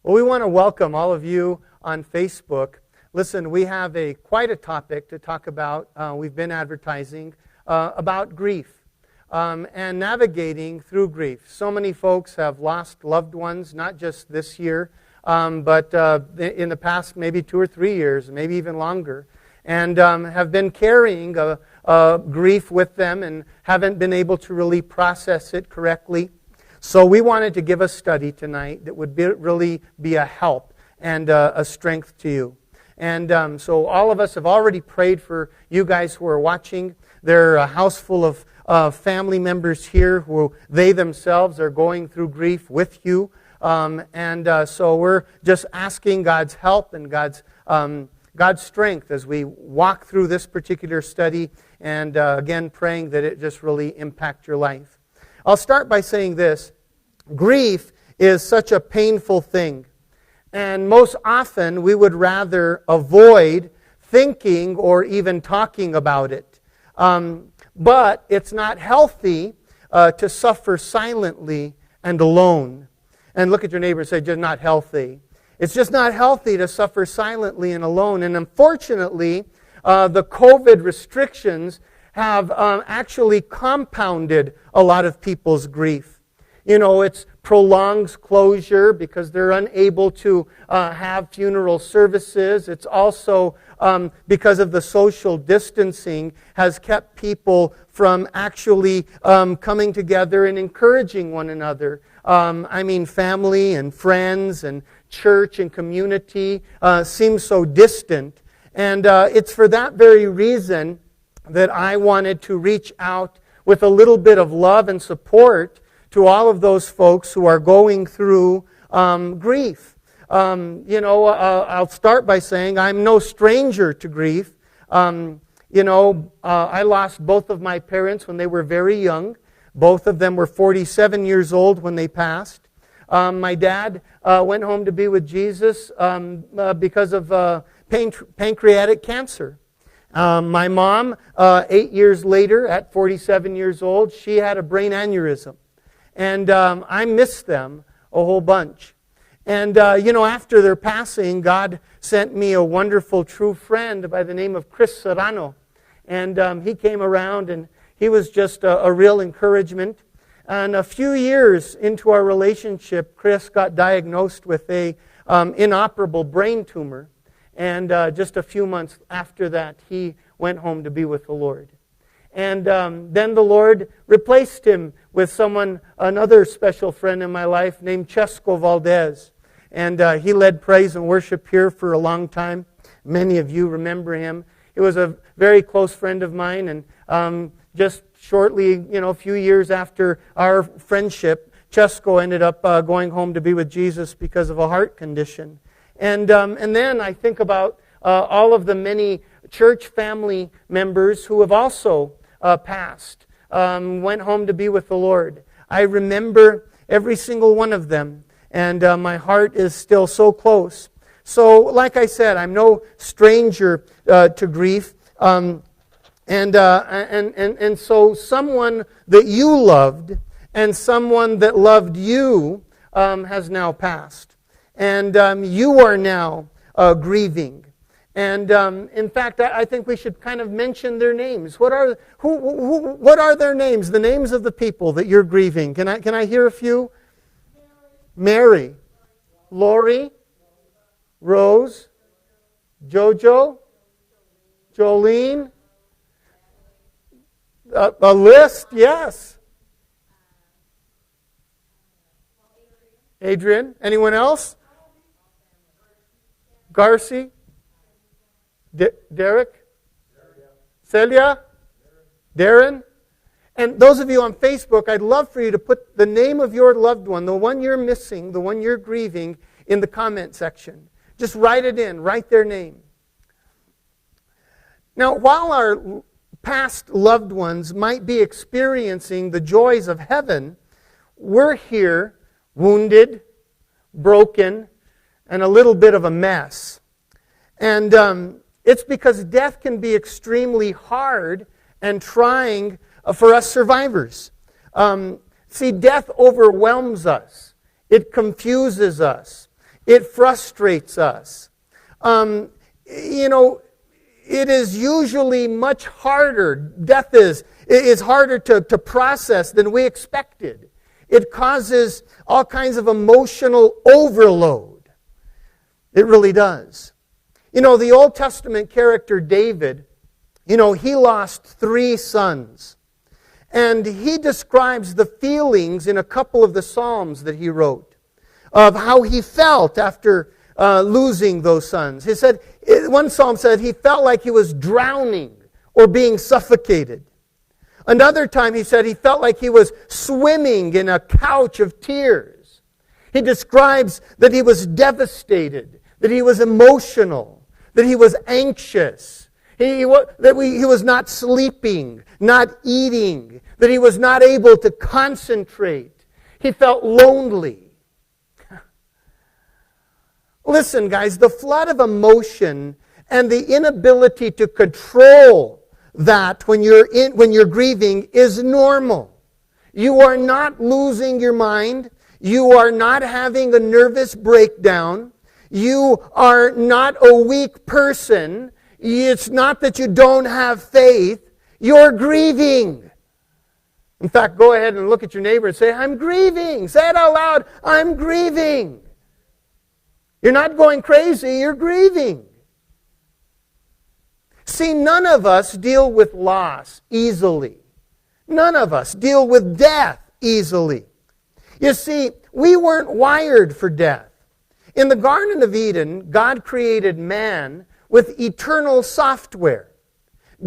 Well, we want to welcome all of you on Facebook. Listen, we have quite a topic to talk about. We've been advertising about grief and navigating through grief. So many folks have lost loved ones, not just this year, but in the past maybe 2 or 3 years, maybe even longer, and have been carrying grief with them and haven't been able to really process it correctly. So we wanted to give a study tonight that would really be a help and a strength to you. And so all of us have already prayed for you guys who are watching. There are a house full of family members here who they themselves are going through grief with you. So we're just asking God's help and God's strength as we walk through this particular study, and again praying that it just really impact your life. I'll start by saying this. Grief is such a painful thing. And most often we would rather avoid thinking or even talking about it. But it's not healthy to suffer silently and alone. And look at your neighbor and say, just not healthy. It's just not healthy to suffer silently and alone. And unfortunately, the COVID restrictions have actually compounded a lot of people's grief. You know, it's prolonged closure because they're unable to have funeral services. It's also because of the social distancing has kept people from actually coming together and encouraging one another. Family and friends and church and community seem so distant. And it's for that very reason that I wanted to reach out with a little bit of love and support to all of those folks who are going through grief. I'll start by saying I'm no stranger to grief. I lost both of my parents when they were very young. Both of them were 47 years old when they passed. My dad went home to be with Jesus because of pancreatic cancer. My mom, 8 years later, at 47 years old, she had a brain aneurysm. And I miss them a whole bunch. And, after their passing, God sent me a wonderful, true friend by the name of Chris Serrano. And he came around, and he was just a real encouragement. And a few years into our relationship, Chris got diagnosed with a inoperable brain tumor. And just a few months after that, he went home to be with the Lord. And then the Lord replaced him with another special friend in my life named Chesco Valdez. And he led praise and worship here for a long time. Many of you remember him. He was a very close friend of mine. And just shortly, a few years after our friendship, Chesco ended up going home to be with Jesus because of a heart condition. And then I think about all of the many church family members who have also passed, went home to be with the Lord. I remember every single one of them, and my heart is still so close. So, like I said, I'm no stranger to grief, and so someone that you loved and someone that loved you has now passed, and you are now grieving. And in fact, I think we should kind of mention their names. What are their names? The names of the people that you're grieving. Can I hear a few? Mary, Lori, Rose, Jojo, Jolene. A list, yes. Adrian. Anyone else? Garci. Derek? Celia? Darren? And those of you on Facebook, I'd love for you to put the name of your loved one, the one you're missing, the one you're grieving, in the comment section. Just write it in. Write their name. Now, while our past loved ones might be experiencing the joys of heaven, we're here wounded, broken, and a little bit of a mess. And it's because death can be extremely hard and trying for us survivors. See, death overwhelms us. It confuses us. It frustrates us. It is usually much harder. Death is harder to process than we expected. It causes all kinds of emotional overload. It really does. The Old Testament character David, he lost 3 sons. And he describes the feelings in a couple of the Psalms that he wrote of how he felt after losing those sons. He said, one psalm said he felt like he was drowning or being suffocated. Another time he said he felt like he was swimming in a couch of tears. He describes that he was devastated, that he was emotional, that he was anxious, he was not sleeping, not eating, that he was not able to concentrate. He felt lonely. Listen, guys, the flood of emotion and the inability to control that when you're grieving is normal. You are not losing your mind. You are not having a nervous breakdown. You are not a weak person. It's not that you don't have faith. You're grieving. In fact, go ahead and look at your neighbor and say, I'm grieving. Say it out loud. I'm grieving. You're not going crazy. You're grieving. See, none of us deal with loss easily. None of us deal with death easily. You see, we weren't wired for death. In the Garden of Eden, God created man with eternal software.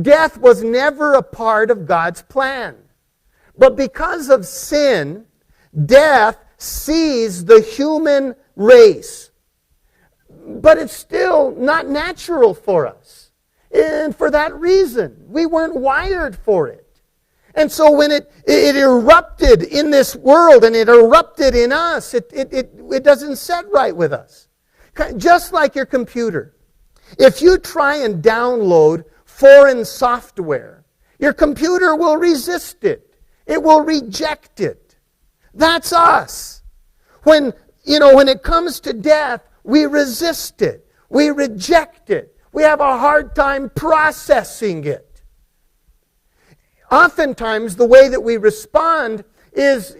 Death was never a part of God's plan. But because of sin, death seized the human race. But it's still not natural for us. And for that reason, we weren't wired for it. And so when it erupted in this world and it erupted in us, it doesn't set right with us. Just like your computer. If you try and download foreign software, your computer will resist it. It will reject it. That's us. When it comes to death, we resist it. We reject it. We have a hard time processing it. Oftentimes, the way that we respond is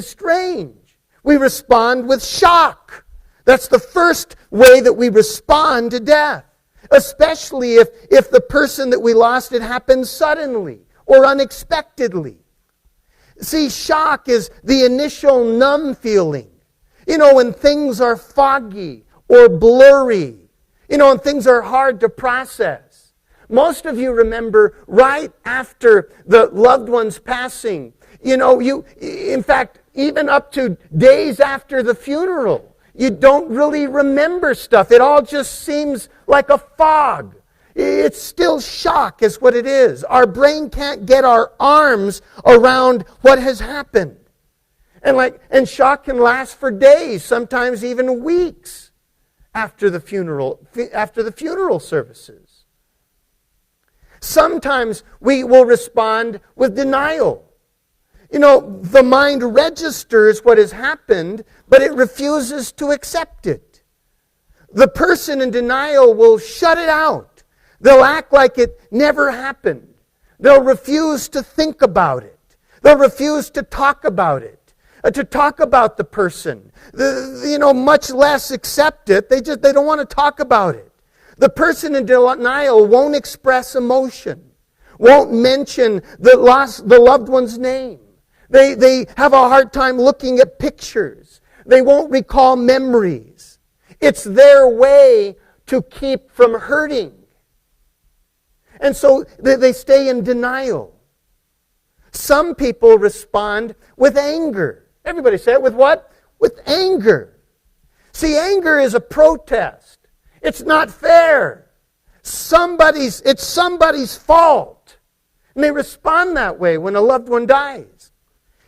strange. We respond with shock. That's the first way that we respond to death. Especially if the person that we lost, it happened suddenly or unexpectedly. See, shock is the initial numb feeling. When things are foggy or blurry. And things are hard to process. Most of you remember right after the loved one's passing. In fact, even up to days after the funeral, you don't really remember stuff. It all just seems like a fog. It's still shock is what it is. Our brain can't get our arms around what has happened. And shock can last for days, sometimes even weeks after the funeral services. Sometimes we will respond with denial. The mind registers what has happened, but it refuses to accept it. The person in denial will shut it out. They'll act like it never happened. They'll refuse to think about it. They'll refuse to talk about it. To talk about the person. Much less accept it. They don't want to talk about it. The person in denial won't express emotion. Won't mention the loved one's name. They have a hard time looking at pictures. They won't recall memories. It's their way to keep from hurting. And so they stay in denial. Some people respond with anger. Everybody say it with what? With anger. See, anger is a protest. It's not fair. It's somebody's fault. And they respond that way when a loved one dies.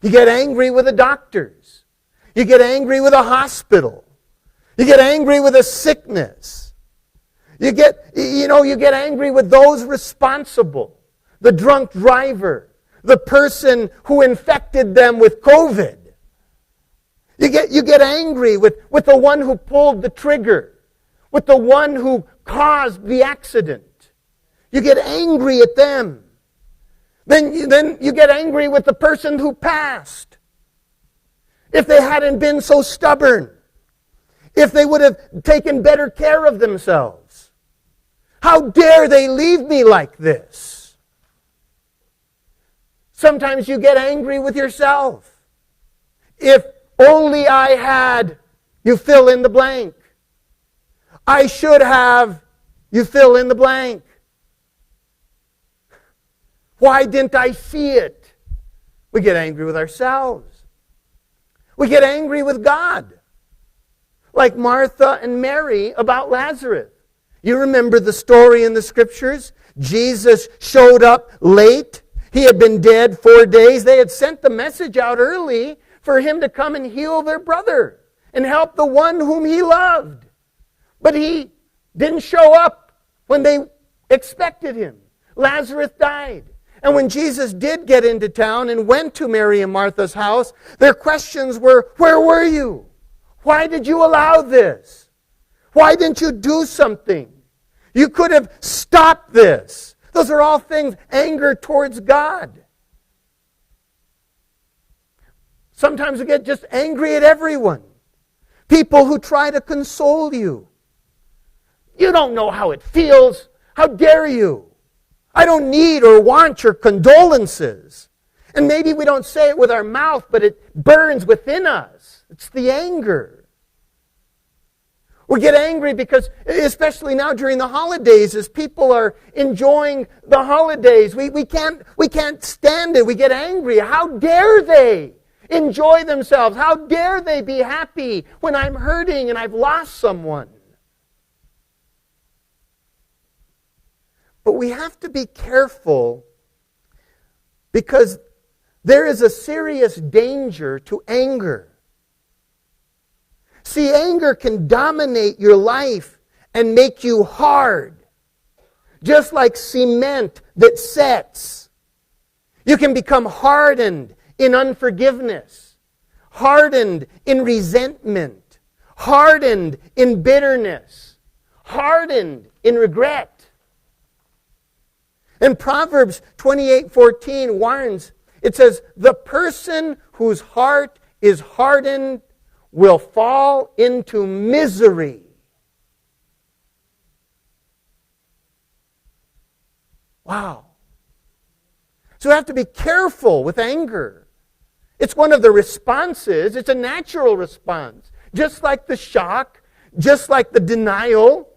You get angry with the doctors. You get angry with a hospital. You get angry with a sickness. You get angry with those responsible. The drunk driver. The person who infected them with COVID. You get angry with the one who pulled the trigger, with the one who caused the accident. You get angry at them. Then you get angry with the person who passed. If they hadn't been so stubborn, if they would have taken better care of themselves. How dare they leave me like this? Sometimes you get angry with yourself. If only I had, you fill in the blank. I should have, you fill in the blank. Why didn't I see it? We get angry with ourselves. We get angry with God. Like Martha and Mary about Lazarus. You remember the story in the Scriptures? Jesus showed up late. He had been dead 4 days. They had sent the message out early for him to come and heal their brother and help the one whom he loved. But he didn't show up when they expected him. Lazarus died. And when Jesus did get into town and went to Mary and Martha's house, their questions were, where were you? Why did you allow this? Why didn't you do something? You could have stopped this. Those are all things, anger towards God. Sometimes we get just angry at everyone. People who try to console you. You don't know how it feels. How dare you? I don't need or want your condolences. And maybe we don't say it with our mouth, but it burns within us. It's the anger. We get angry because, especially now during the holidays, as people are enjoying the holidays, we can't stand it. We get angry. How dare they enjoy themselves? How dare they be happy when I'm hurting and I've lost someone? But we have to be careful because there is a serious danger to anger. See, anger can dominate your life and make you hard. Just like cement that sets. You can become hardened in unforgiveness, hardened in resentment, hardened in bitterness, hardened in regret. And Proverbs 28:14 warns, it says, the person whose heart is hardened will fall into misery. Wow. So we have to be careful with anger. It's one of the responses. It's a natural response. Just like the shock, just like the denial.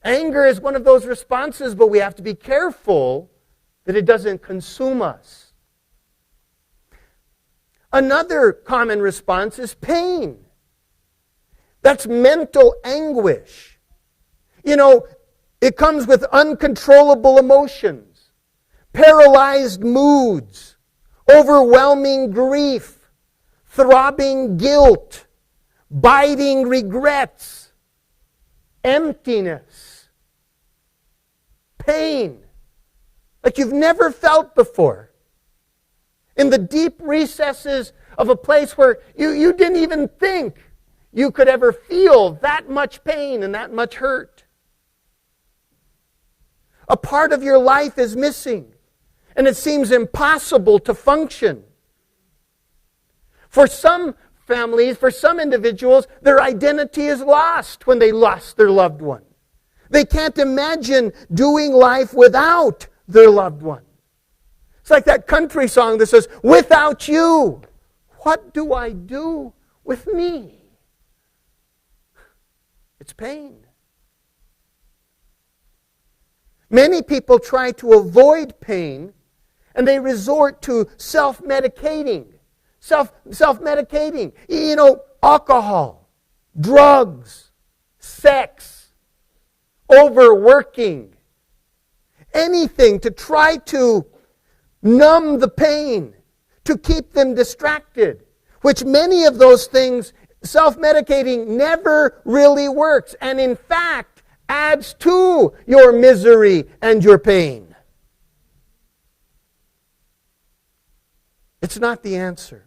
Anger is one of those responses, but we have to be careful that it doesn't consume us. Another common response is pain. That's mental anguish. You know, it comes with uncontrollable emotions, paralyzed moods, overwhelming grief, throbbing guilt, biting regrets, emptiness, pain, like you've never felt before. In the deep recesses of a place where you didn't even think you could ever feel that much pain and that much hurt. A part of your life is missing, and it seems impossible to function. For some families, for some individuals, their identity is lost when they lost their loved one. They can't imagine doing life without their loved one. It's like that country song that says, without you, what do I do with me? It's pain. Many people try to avoid pain, and they resort to self-medicating. Self-medicating. You know, alcohol, drugs, sex, overworking. Anything to try to numb the pain, to keep them distracted, which many of those things, self-medicating never really works, and in fact adds to your misery and your pain. It's not the answer.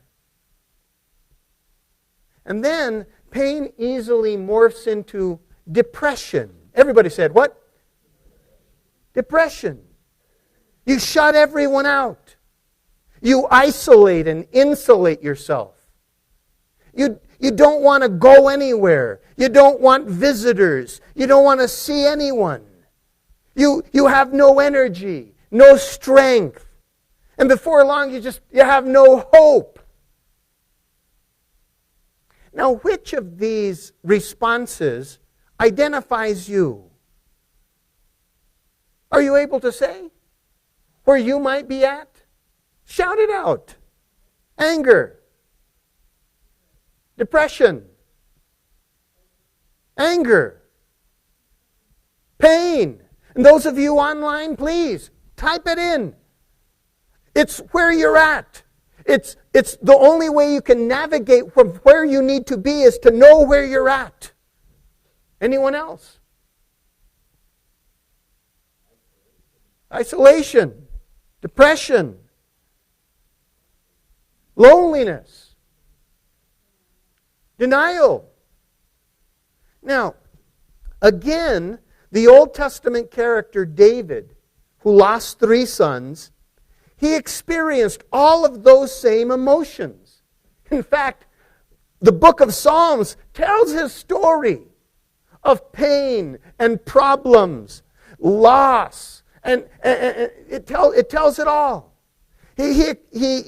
And then pain easily morphs into depression. Everybody said, what? Depression. You shut everyone out. You isolate and insulate yourself. You don't want to go anywhere. You don't want visitors. You don't want to see anyone. You have no energy, no strength. And before long, you have no hope. Now, which of these responses identifies you? Are you able to say where you might be at? Shout it out. Anger. Depression. Anger. Pain. And those of you online, please, type it in. It's where you're at. It's the only way you can navigate from where you need to be is to know where you're at. Anyone else? Isolation. Depression. Loneliness. Denial. Now, again, the Old Testament character David, who lost 3 sons, he experienced all of those same emotions. In fact, the book of Psalms tells his story of pain and problems, loss, and it tells it all. He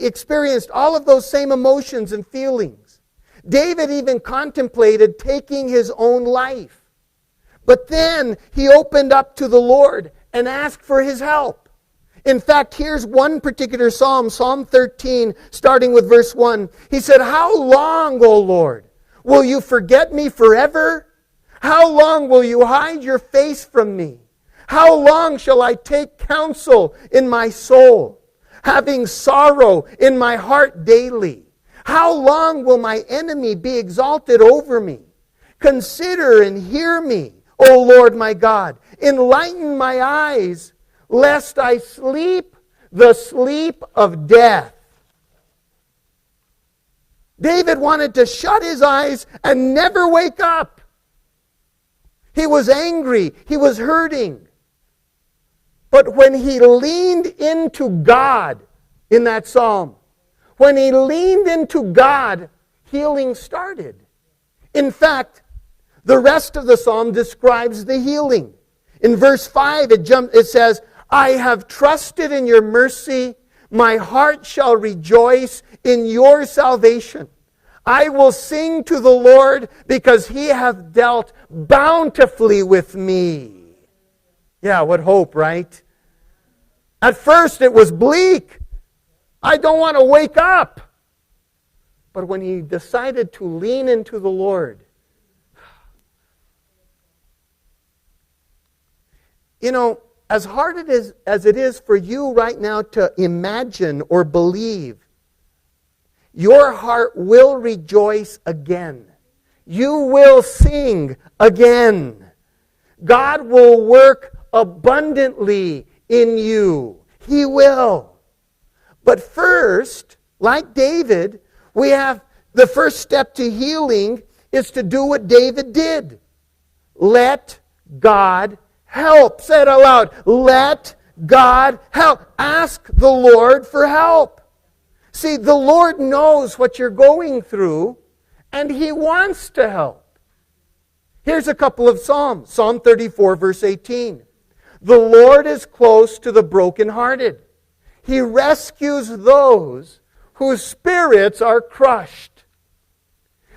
experienced all of those same emotions and feelings. David even contemplated taking his own life. But then he opened up to the Lord and asked for his help. In fact, here's one particular psalm, Psalm 13, starting with verse 1. He said, "How long, O Lord, will you forget me forever? How long will you hide your face from me? How long shall I take counsel in my soul, having sorrow in my heart daily? How long will my enemy be exalted over me? Consider and hear me, O Lord my God. Enlighten my eyes, lest I sleep the sleep of death." David wanted to shut his eyes and never wake up. He was angry. He was hurting. But when he leaned into God in that psalm, when he leaned into God, healing started. In fact, the rest of the psalm describes the healing. In verse 5, it says, "I have trusted in your mercy. My heart shall rejoice in your salvation. I will sing to the Lord because he hath dealt bountifully with me." Yeah, what hope, right? At first it was bleak. I don't want to wake up. But when he decided to lean into the Lord, you know, as hard as it is for you right now to imagine or believe, your heart will rejoice again. You will sing again. God will work abundantly in you. He will. But first, like David, we have the first step to healing is to do what David did. Let God help. Say it out loud. Let God help. Ask the Lord for help. See, the Lord knows what you're going through, and He wants to help. Here's a couple of Psalms. Psalm 34, verse 18. "The Lord is close to the brokenhearted. He rescues those whose spirits are crushed."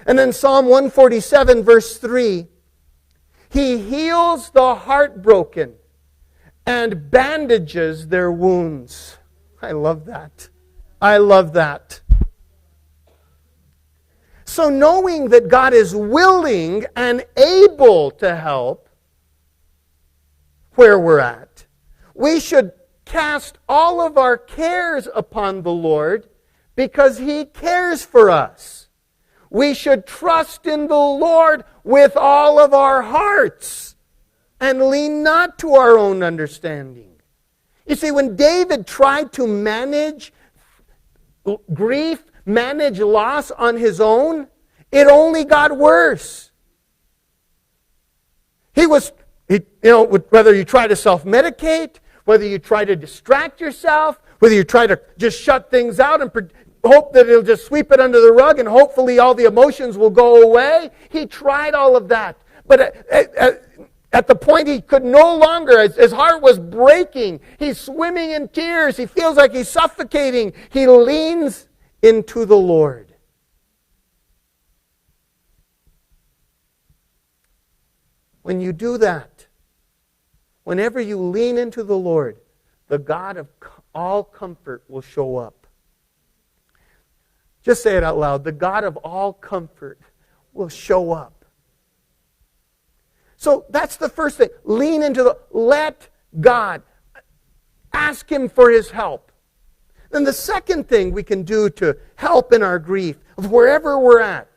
And then Psalm 147, verse 3. "He heals the heartbroken and bandages their wounds." I love that. I love that. So knowing that God is willing and able to help where we're at, we should cast all of our cares upon the Lord because He cares for us. We should trust in the Lord with all of our hearts and lean not to our own understanding. You see, when David tried to manage grief, manage loss on his own, it only got worse. Whether you try to self-medicate, whether you try to distract yourself, whether you try to just shut things out and hope that it'll just sweep it under the rug and hopefully all the emotions will go away. He tried all of that. But at the point he could no longer, his heart was breaking. He's swimming in tears. He feels like he's suffocating. He leans into the Lord. When you do that, whenever you lean into the Lord, the God of all comfort will show up. Just say it out loud. The God of all comfort will show up. So that's the first thing. Lean into let God. Ask Him for His help. Then the second thing we can do to help in our grief, of wherever we're at,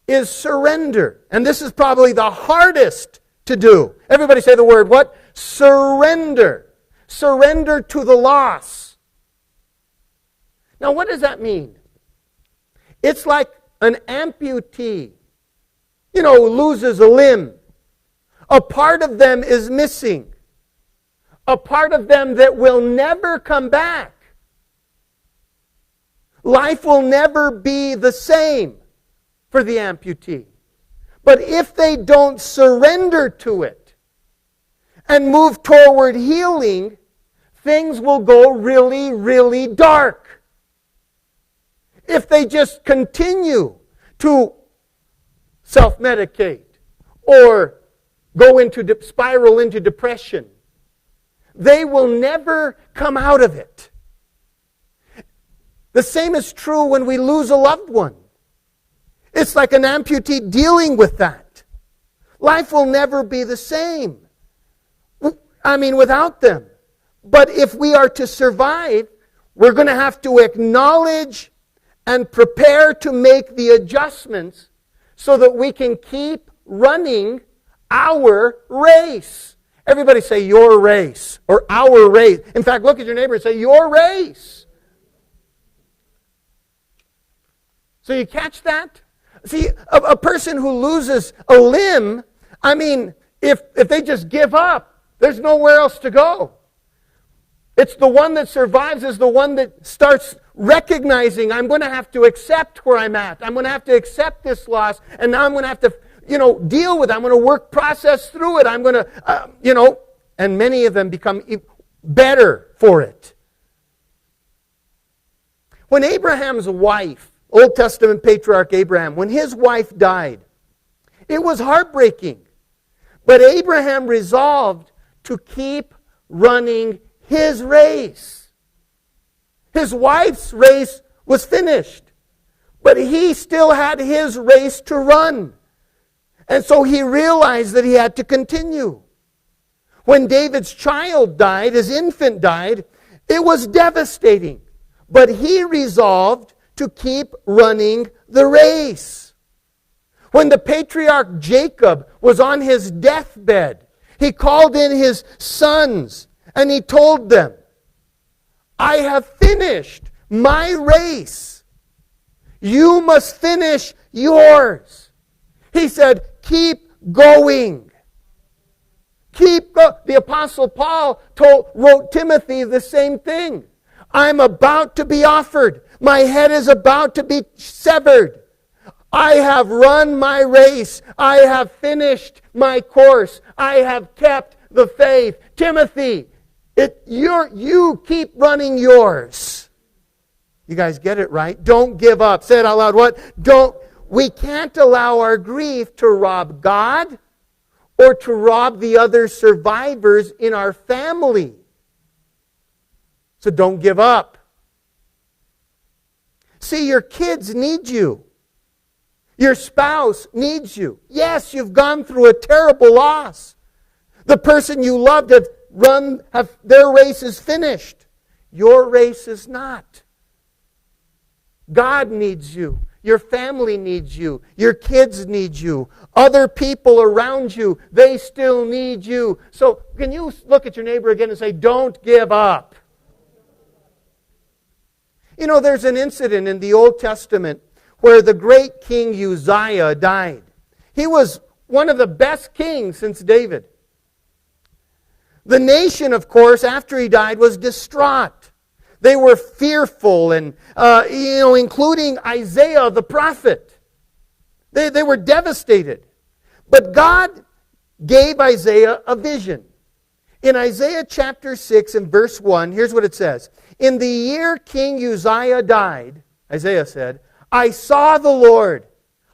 is surrender. And this is probably the hardest to do. Everybody say the word what? Surrender. Surrender to the loss. Now what does that mean? It's like an amputee, loses a limb. A part of them is missing. A part of them that will never come back. Life will never be the same for the amputee. But if they don't surrender to it and move toward healing, things will go really, really dark. If they just continue to self-medicate or spiral into depression, they will never come out of it. The same is true when we lose a loved one. It's like an amputee dealing with that. Life will never be the same. Without them. But if we are to survive, we're going to have to acknowledge and prepare to make the adjustments so that we can keep running our race. Everybody say your race or our race. In fact, look at your neighbor and say your race. So you catch that? See, a person who loses a limb, if they just give up, there's nowhere else to go. It's the one that survives is the one that starts recognizing, I'm going to have to accept where I'm at. I'm going to have to accept this loss, and now I'm going to have to, deal with it. I'm going to process through it. I'm going to, and many of them become better for it. When Abraham's wife, Old Testament patriarch Abraham, when his wife died, it was heartbreaking. But Abraham resolved to keep running his race. His wife's race was finished, but he still had his race to run. And so he realized that he had to continue. When David's child died, his infant died, it was devastating. But he resolved to keep running the race. When the patriarch Jacob was on his deathbed, he called in his sons and he told them, I have finished my race. You must finish yours. He said, keep going. The Apostle Paul wrote Timothy the same thing. I'm about to be offered. My head is about to be severed. I have run my race. I have finished my course. I have kept the faith. Timothy, you keep running yours. You guys get it, right? Don't give up. Say it out loud. What? We can't allow our grief to rob God or to rob the other survivors in our family. So don't give up. See, your kids need you. Your spouse needs you. Yes, you've gone through a terrible loss. The person you loved their race is finished. Your race is not. God needs you. Your family needs you. Your kids need you. Other people around you, they still need you. So can you look at your neighbor again and say, don't give up. There's an incident in the Old Testament where the great King Uzziah died. He was one of the best kings since David. The nation, of course, after he died, was distraught. They were fearful, and including Isaiah the prophet. They were devastated. But God gave Isaiah a vision. In Isaiah chapter 6 and verse 1, here's what it says. In the year King Uzziah died, Isaiah said, I saw the Lord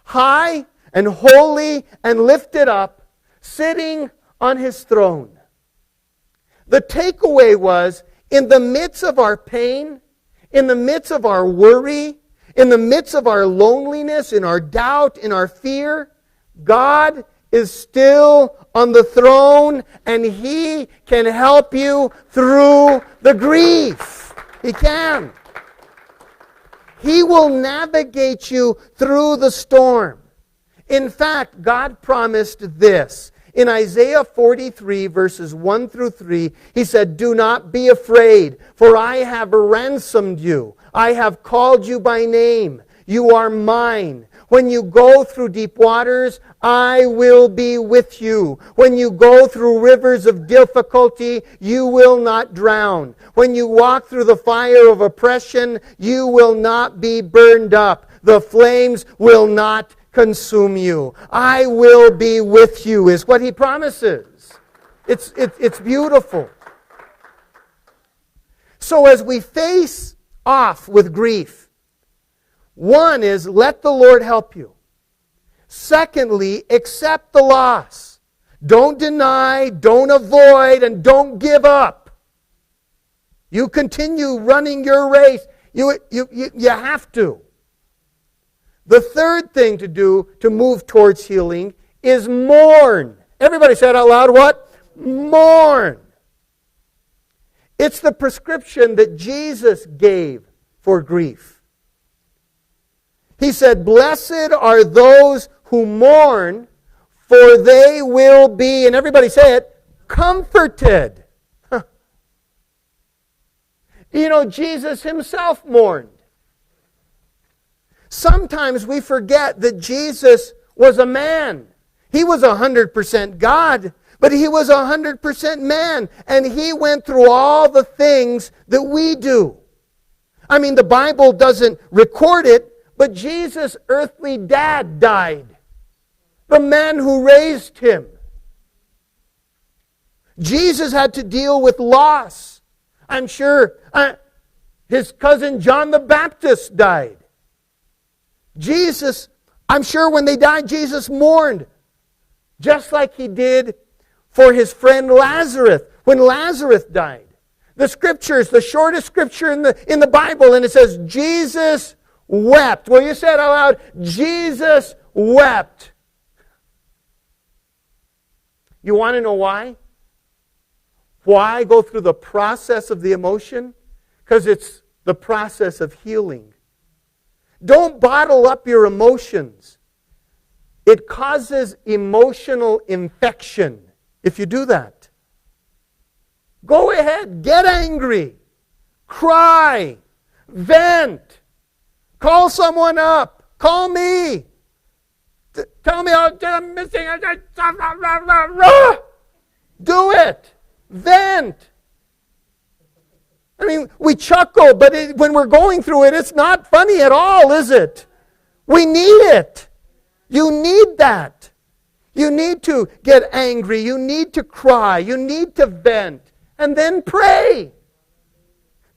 high and holy and lifted up, sitting on his throne. The takeaway was, in the midst of our pain, in the midst of our worry, in the midst of our loneliness, in our doubt, in our fear, God is still on the throne, and He can help you through the grief. He can. He will navigate you through the storm. In fact, God promised this. In Isaiah 43, verses 1 through 3, He said, do not be afraid, for I have ransomed you. I have called you by name. You are mine. When you go through deep waters, I will be with you. When you go through rivers of difficulty, you will not drown. When you walk through the fire of oppression, you will not be burned up. The flames will not consume you. I will be with you, is what He promises. It's beautiful. So as we face off with grief, one is, let the Lord help you. Secondly, accept the loss. Don't deny, don't avoid, and don't give up. You continue running your race. You have to. The third thing to do to move towards healing is mourn. Everybody said out loud, what? Mourn. It's the prescription that Jesus gave for grief. He said, blessed are those who mourn, for they will be, and everybody say it, comforted. Jesus Himself mourned. Sometimes we forget that Jesus was a man. He was 100% God, but He was 100% man. And He went through all the things that we do. I mean, the Bible doesn't record it, but Jesus' earthly dad died. The man who raised Him. Jesus had to deal with loss. I'm sure his cousin John the Baptist died. Jesus, I'm sure when they died, Jesus mourned. Just like He did for his friend Lazarus when Lazarus died. The Scriptures, the shortest Scripture in the Bible, and it says, Jesus wept. Well, you said out loud, Jesus wept. You want to know why? Why go through the process of the emotion? Because it's the process of healing. Don't bottle up your emotions. It causes emotional infection if you do that. Go ahead, get angry, cry, vent. Call someone up. Call me. Tell me I'm missing. Do it. Vent. I mean, we chuckle, but when we're going through it, it's not funny at all, is it? We need it. You need that. You need to get angry. You need to cry. You need to vent. And then pray.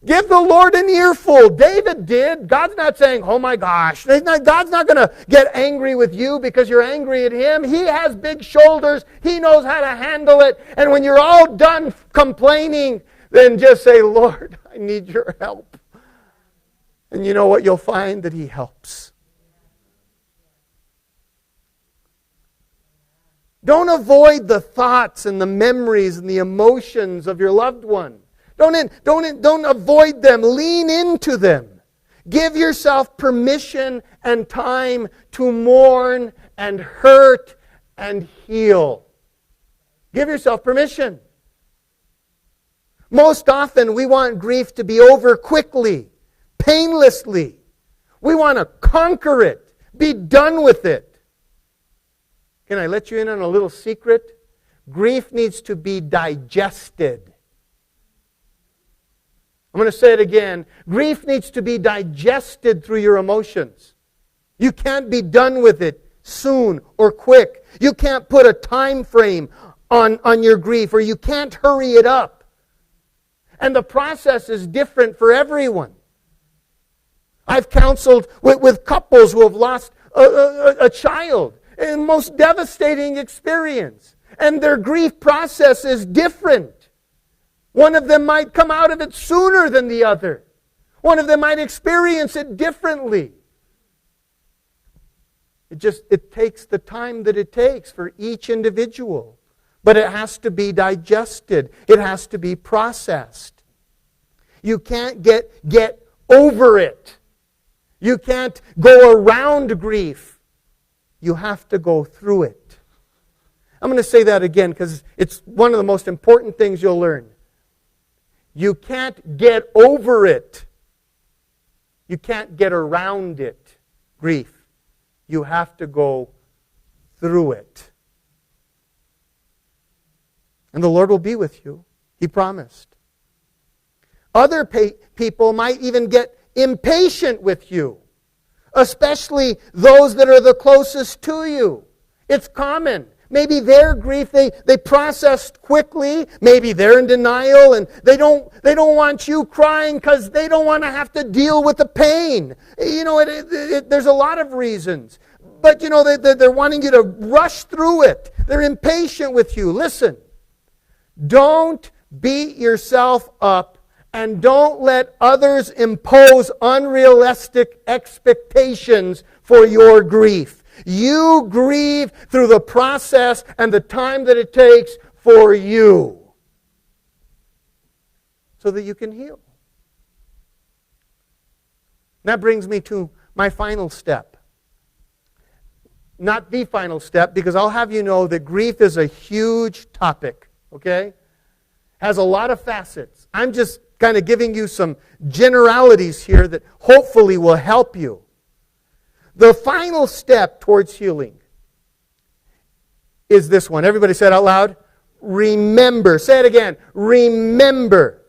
Give the Lord an earful. David did. God's not saying, oh my gosh. God's not going to get angry with you because you're angry at Him. He has big shoulders. He knows how to handle it. And when you're all done complaining, then just say, Lord, I need your help. And you know what? You'll find that He helps. Don't avoid the thoughts and the memories and the emotions of your loved one. Don't avoid them. Lean into them. Give yourself permission and time to mourn and hurt and heal. Give yourself permission. Most often we want grief to be over quickly, painlessly. We want to conquer it. Be done with it. Can I let you in on a little secret? Grief needs to be digested. I'm going to say it again. Grief needs to be digested through your emotions. You can't be done with it soon or quick. You can't put a time frame on your grief, or you can't hurry it up. And the process is different for everyone. I've counseled with couples who have lost a child, a most devastating experience. And their grief process is different. One of them might come out of it sooner than the other. One of them might experience it differently. It takes the time that it takes for each individual. But it has to be digested. It has to be processed. You can't get over it. You can't go around grief. You have to go through it. I'm going to say that again because it's one of the most important things you'll learn. You can't get over it. You can't get around it, grief. You have to go through it. And the Lord will be with you. He promised. Other people might even get impatient with you, especially those that are the closest to you. It's common. Maybe their grief they processed quickly. Maybe they're in denial and they don't want you crying because they don't want to have to deal with the pain. You know, there's a lot of reasons. But you know, they're wanting you to rush through it. They're impatient with you. Listen, don't beat yourself up and don't let others impose unrealistic expectations for your grief. You grieve through the process and the time that it takes for you so that you can heal. That brings me to my final step. Not the final step, because I'll have you know that grief is a huge topic, okay? Has a lot of facets. I'm just kind of giving you some generalities here that hopefully will help you. The final step towards healing is this one. Everybody say it out loud. Remember. Say it again. Remember.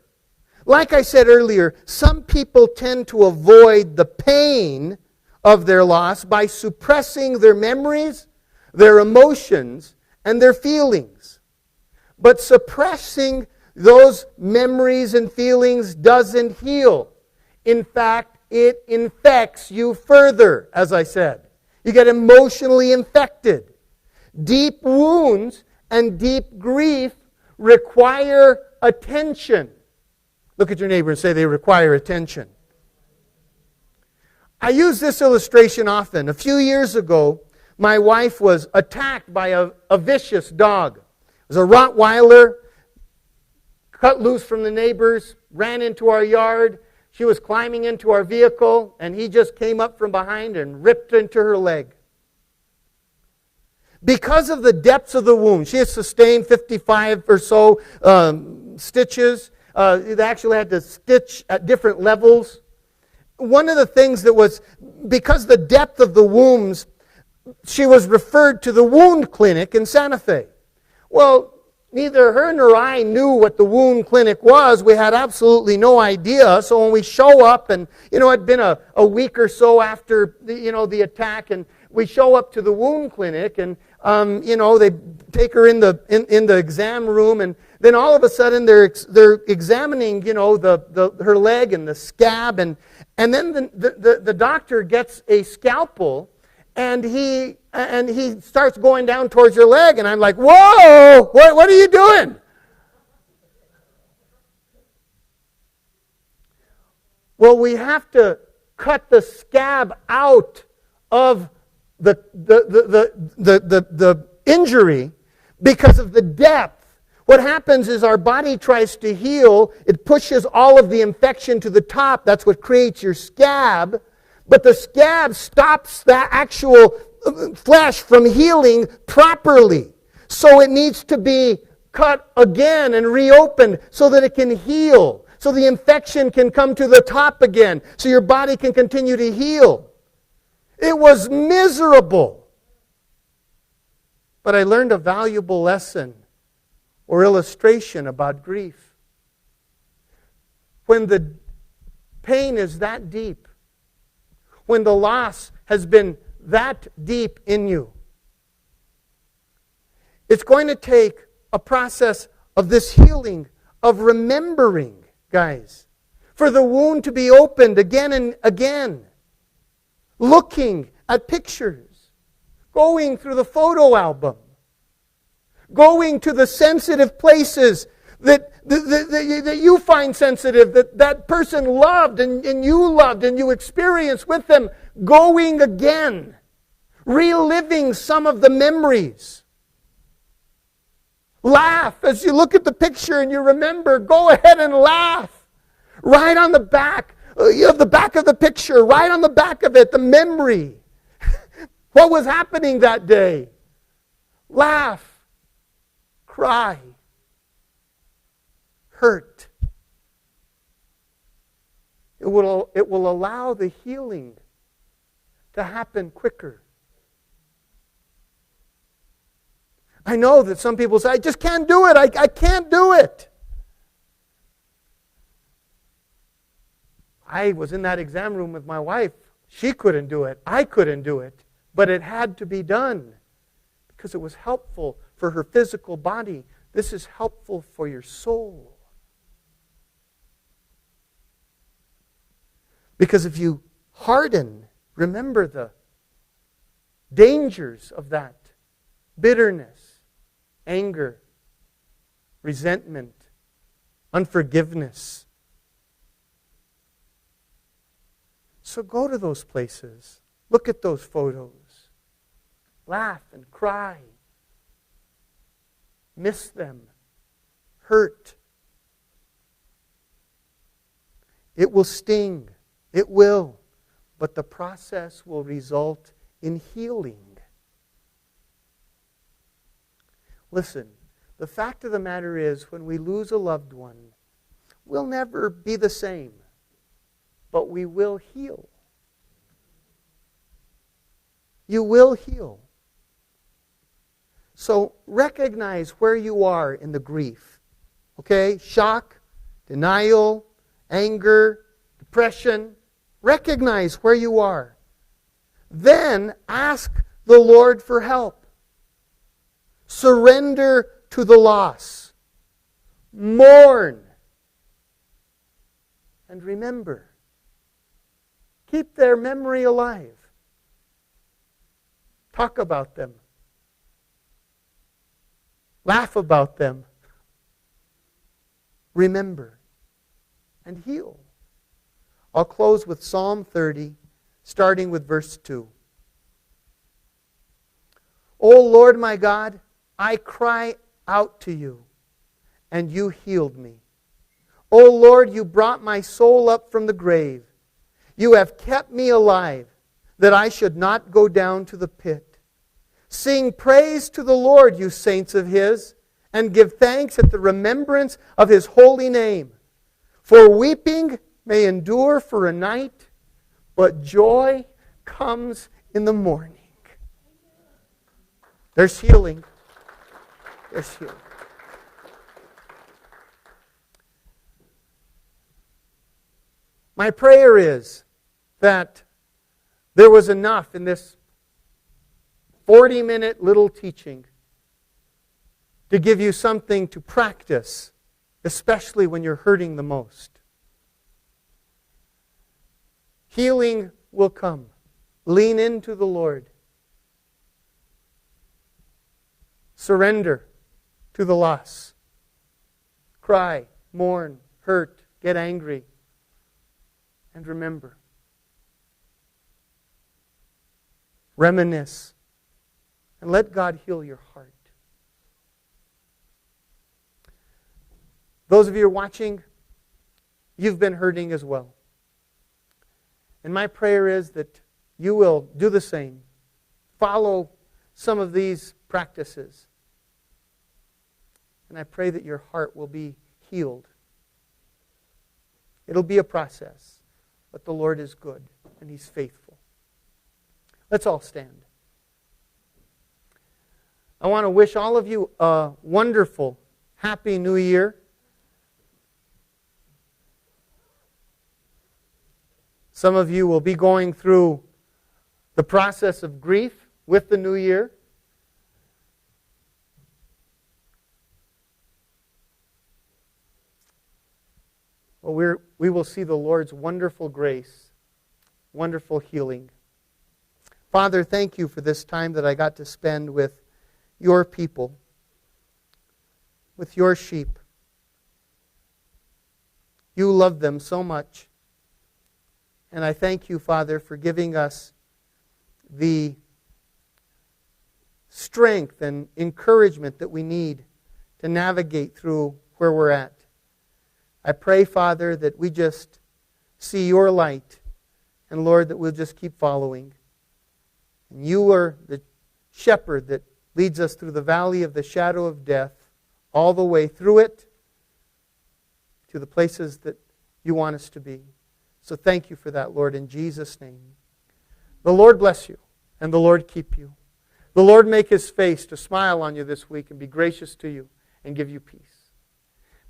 Like I said earlier, some people tend to avoid the pain of their loss by suppressing their memories, their emotions, and their feelings. But suppressing those memories and feelings doesn't heal. In fact, it infects you further, as I said. You get emotionally infected. Deep wounds and deep grief require attention. Look at your neighbor and say they require attention. I use this illustration often. A few years ago, my wife was attacked by a vicious dog. It was a Rottweiler, cut loose from the neighbors, ran into our yard. She was climbing into our vehicle, and he just came up from behind and ripped into her leg. Because of the depths of the wound, she had sustained 55 or so stitches. They actually had to stitch at different levels. One of the things that was, because the depth of the wounds, she was referred to the wound clinic in Santa Fe. Well, neither her nor I knew what the wound clinic was. We had absolutely no idea. So when we show up, and it had been a week or so after the attack, and we show up to the wound clinic, and they take her in the exam room, and then all of a sudden they're examining her leg and the scab, and then the doctor gets a scalpel. And he starts going down towards your leg, and I'm like, whoa, what are you doing? Well, we have to cut the scab out of the injury because of the depth. What happens is our body tries to heal. It pushes all of the infection to the top. That's what creates your scab. But the scab stops that actual flesh from healing properly. So it needs to be cut again and reopened so that it can heal. so the infection can come to the top again, so your body can continue to heal. It was miserable. But I learned a valuable lesson or illustration about grief. When the pain is that deep, when the loss has been that deep in you, it's going to take a process of this healing, of remembering, guys, for the wound to be opened again and again, looking at pictures, going through the photo album, going to the sensitive places that you find sensitive, that person loved and you experienced with them, going again, reliving some of the memories. Laugh as you look at the picture and you remember. Go ahead and laugh. Right on the back, the back of the picture, right on the back of it, the memory. What was happening that day? Laugh. Cry. Hurt. It will allow the healing to happen quicker. I know that some people say, I just can't do it. I can't do it. I was in that exam room with my wife. She couldn't do it. I couldn't do it. But it had to be done because it was helpful for her physical body. This is helpful for your soul. Because if you harden, remember the dangers of that. Bitterness, anger, resentment, unforgiveness. So go to those places. Look at those photos. Laugh and cry. Miss them. Hurt. It will sting. It will. But the process will result in healing. Listen, the fact of the matter is, when we lose a loved one, we'll never be the same, but we will heal. You will heal. So recognize where you are in the grief. Okay? Shock, denial, anger, depression. Recognize where you are. Then ask the Lord for help. Surrender to the loss. Mourn. And remember. Keep their memory alive. Talk about them. Laugh about them. Remember. And heal. I'll close with Psalm 30, starting with verse 2. O Lord my God, I cry out to you, and you healed me. O Lord, you brought my soul up from the grave. You have kept me alive, that I should not go down to the pit. Sing praise to the Lord, you saints of His, and give thanks at the remembrance of His holy name. For weeping may endure for a night, but joy comes in the morning. There's healing. There's healing. My prayer is that there was enough in this 40-minute little teaching to give you something to practice, especially when you're hurting the most. Healing will come. Lean into the Lord. Surrender to the loss. Cry, mourn, hurt, get angry. And remember. Reminisce. And let God heal your heart. Those of you who are watching, you've been hurting as well. And my prayer is that you will do the same. Follow some of these practices. And I pray that your heart will be healed. It'll be a process. But the Lord is good and He's faithful. Let's all stand. I want to wish all of you a wonderful, happy New Year. Some of you will be going through the process of grief with the New Year. Well, we will see the Lord's wonderful grace, wonderful healing. Father, thank you for this time that I got to spend with your people, with your sheep. You love them so much. And I thank you, Father, for giving us the strength and encouragement that we need to navigate through where we're at. I pray, Father, that we just see your light. And Lord, that we'll just keep following. And you are the shepherd that leads us through the valley of the shadow of death, all the way through it to the places that you want us to be. So thank you for that, Lord, in Jesus' name. The Lord bless you, and the Lord keep you. The Lord make His face to smile on you this week and be gracious to you and give you peace.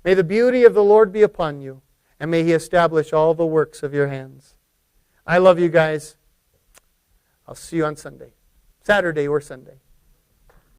May the beauty of the Lord be upon you, and may He establish all the works of your hands. I love you guys. I'll see you on Sunday, Saturday or Sunday.